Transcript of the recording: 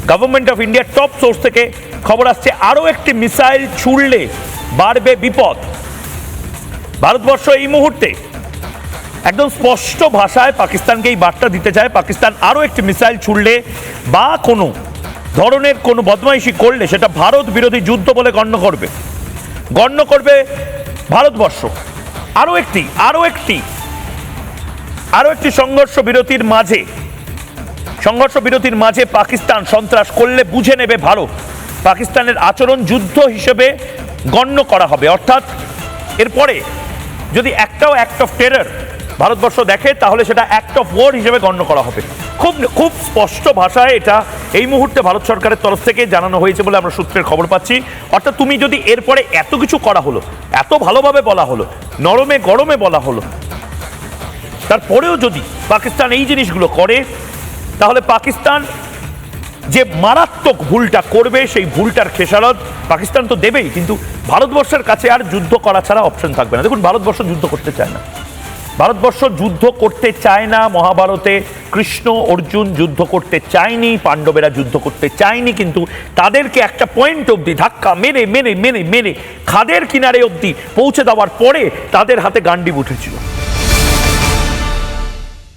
Government of ইন্ডিয়ার top source থেকে খবর আসছে, আরও একটি মিসাইল ছুড়লে বাড়বে বিপদ। ভারতবর্ষ এই মুহূর্তে একদম স্পষ্ট ভাষায় পাকিস্তানকে এই বার্তা দিতে চায়, পাকিস্তান আরও একটি মিসাইল ছুড়লে বা কোনো ধরনের কোনো বদমাইশি করলে সেটা ভারত বিরোধী যুদ্ধ বলে গণ্য করবে ভারতবর্ষ। আরও একটি সংঘর্ষ বিরতির মাঝে পাকিস্তান সন্ত্রাস করলে বুঝে নেবে ভারত, পাকিস্তানের আচরণ যুদ্ধ হিসেবে গণ্য করা হবে। অর্থাৎ এরপরে যদি একটাও অ্যাক্ট অফ টেরর ভারতবর্ষ দেখে তাহলে সেটা অ্যাক্ট অফ ওয়ার হিসেবে গণ্য করা হবে। খুব স্পষ্ট ভাষায় এটা এই মুহূর্তে ভারত সরকারের তরফ থেকে জানানো হয়েছে বলে আমরা সূত্রের খবর পাচ্ছি। অর্থাৎ তুমি যদি এরপরে এত কিছু করা হলো, এত ভালোভাবে বলা হলো, নরমে গরমে বলা হলো, তারপরেও যদি পাকিস্তান এই জিনিসগুলো করে, তাহলে পাকিস্তান যে মারাত্মক ভুলটা করবে সেই ভুলটার খেসারত পাকিস্তান তো দেবেই, কিন্তু ভারতবর্ষের কাছে আর যুদ্ধ করা ছাড়া অপশন থাকবে না। দেখুন, ভারতবর্ষ যুদ্ধ করতে চায় না। মহাভারতে কৃষ্ণ অর্জুন যুদ্ধ করতে চায়নি, পাণ্ডবেরা যুদ্ধ করতে চায়নি, কিন্তু তাদেরকে একটা পয়েন্ট অবধি ধাক্কা মেরে খাদের কিনারে অবধি পৌঁছে দেওয়ার পরে তাদের হাতে গান্ডিব উঠেছিল।